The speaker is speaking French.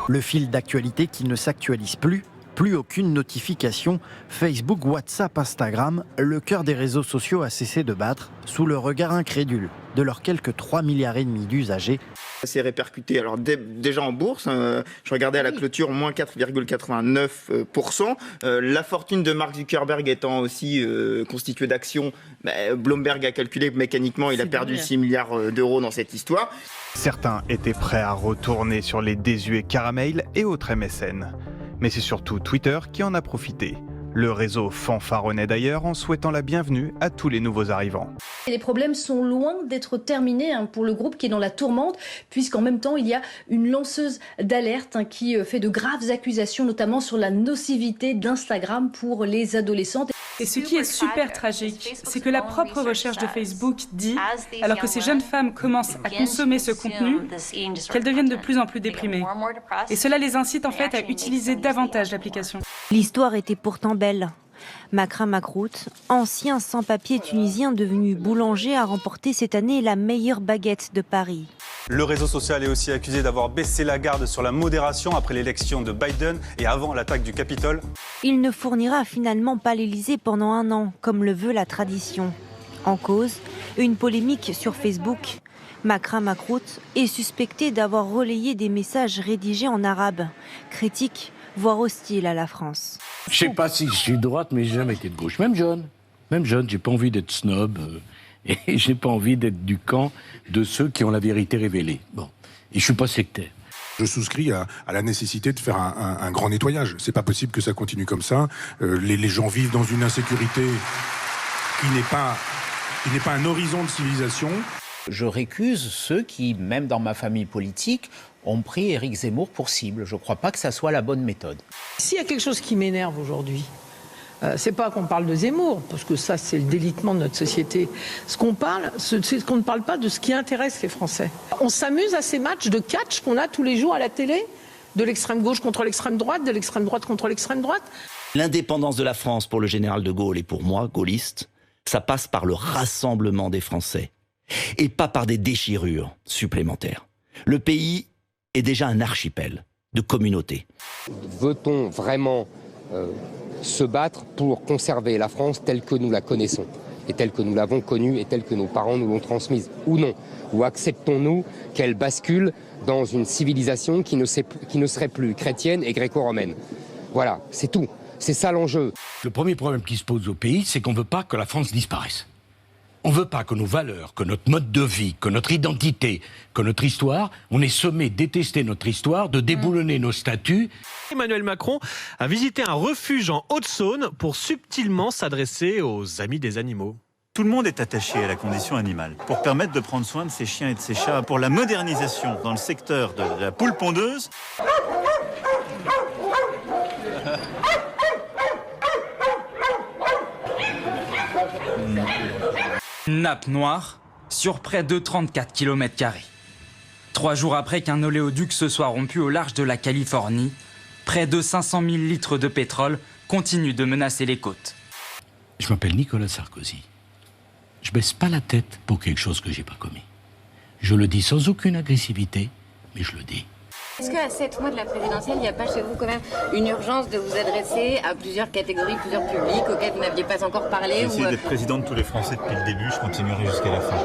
Le fil d'actualité qui ne s'actualise plus. Plus aucune notification. Facebook, WhatsApp, Instagram, le cœur des réseaux sociaux a cessé de battre sous le regard incrédule de leurs quelques 3,5 milliards d'usagers. Ça s'est répercuté alors déjà en bourse. Je regardais à la clôture, moins 4,89%. La fortune de Mark Zuckerberg étant aussi constituée d'actions, Bloomberg a calculé que mécaniquement il a perdu 6 milliards d'euros dans cette histoire. Certains étaient prêts à retourner sur les désuets Caramel et autres MSN. Mais c'est surtout Twitter qui en a profité. Le réseau fanfaronnait d'ailleurs en souhaitant la bienvenue à tous les nouveaux arrivants. Les problèmes sont loin d'être terminés pour le groupe qui est dans la tourmente, puisqu'en même temps il y a une lanceuse d'alerte qui fait de graves accusations, notamment sur la nocivité d'Instagram pour les adolescentes. Et ce qui est super tragique, c'est que la propre recherche de Facebook dit, alors que ces jeunes femmes commencent à consommer ce contenu, qu'elles deviennent de plus en plus déprimées. Et cela les incite en fait à utiliser davantage l'application. L'histoire était pourtant belle. Makram Makrout, ancien sans-papier tunisien devenu boulanger, a remporté cette année la meilleure baguette de Paris. Le réseau social est aussi accusé d'avoir baissé la garde sur la modération après l'élection de Biden et avant l'attaque du Capitole. Il ne fournira finalement pas l'Élysée pendant 1 an, comme le veut la tradition. En cause, une polémique sur Facebook. Makram Makrout est suspecté d'avoir relayé des messages rédigés en arabe, critiques, voire hostiles à la France. Je sais pas si je suis de droite, mais j'ai jamais été de gauche. Même jeune, j'ai pas envie d'être snob et j'ai pas envie d'être du camp de ceux qui ont la vérité révélée. Bon, et je suis pas sectaire. Je souscris à la nécessité de faire un grand nettoyage. C'est pas possible que ça continue comme ça. Les gens vivent dans une insécurité qui n'est pas un horizon de civilisation. Je récuse ceux qui, même dans ma famille politique, ont pris Éric Zemmour pour cible. Je ne crois pas que ça soit la bonne méthode. S'il y a quelque chose qui m'énerve aujourd'hui, c'est pas qu'on parle de Zemmour, parce que ça, c'est le délitement de notre société. Ce qu'on parle, c'est qu'on ne parle pas de ce qui intéresse les Français. On s'amuse à ces matchs de catch qu'on a tous les jours à la télé, de l'extrême gauche contre l'extrême droite, de l'extrême droite contre l'extrême droite. L'indépendance de la France pour le général de Gaulle et pour moi, gaulliste, ça passe par le rassemblement des Français et pas par des déchirures supplémentaires. Le pays est déjà un archipel de communautés. Veut-on vraiment se battre pour conserver la France telle que nous la connaissons et telle que nous l'avons connue et telle que nos parents nous l'ont transmise, ou non? Ou acceptons-nous qu'elle bascule dans une civilisation qui ne serait plus chrétienne et gréco-romaine? Voilà, c'est tout. C'est ça l'enjeu. Le premier problème qui se pose au pays, c'est qu'on ne veut pas que la France disparaisse. On ne veut pas que nos valeurs, que notre mode de vie, que notre identité, que notre histoire, on est sommé de détester notre histoire, de déboulonner nos statuts. Emmanuel Macron a visité un refuge en Haute-Saône pour subtilement s'adresser aux amis des animaux. Tout le monde est attaché à la condition animale pour permettre de prendre soin de ses chiens et de ses chats, pour la modernisation dans le secteur de la poule pondeuse. Nappe noire sur près de 34 km². 3 jours après qu'un oléoduc se soit rompu au large de la Californie, près de 500 000 litres de pétrole continuent de menacer les côtes. Je m'appelle Nicolas Sarkozy. Je baisse pas la tête pour quelque chose que j'ai pas commis. Je le dis sans aucune agressivité, mais je le dis. Est-ce qu'à 7 mois de la présidentielle, il n'y a pas chez vous quand même une urgence de vous adresser à plusieurs catégories, plusieurs publics auxquels vous n'aviez pas encore parlé? J'ai essayé d'être président de tous les Français depuis le début, je continuerai jusqu'à la fin.